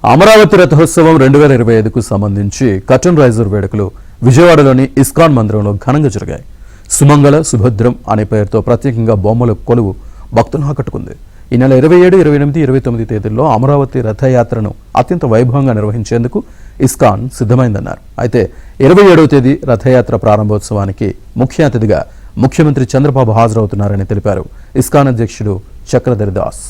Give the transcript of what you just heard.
అమరావతి రథోత్సవం 2025కు సంబంధించి curtain raiser వేడుకలు విజయవాడలోని ఇస్కాన్ మందిరంలో ఘనంగా జరిగాయి. సుమంగళ సుభద్రం అనే పేరుతో ప్రత్యేకంగా బొమ్మల కొలువు భక్తులను ఆకట్టుకుంది. ఈ నెల 27, 28, 29 తేదీల్లో అమరావతి రథయాత్రను అత్యంత వైభవంగా నిర్వహించేందుకు ఇస్కాన్ సిద్ధమైందన్నారు. అయితే 27వ తేదీ రథయాత్ర ప్రారంభోత్సవానికి ముఖ్య అతిథిగా ముఖ్యమంత్రి చంద్రబాబు హాజరవుతున్నారని తెలిపారు ఇస్కాన్ అధ్యక్షుడు చక్రధర్ దాస్.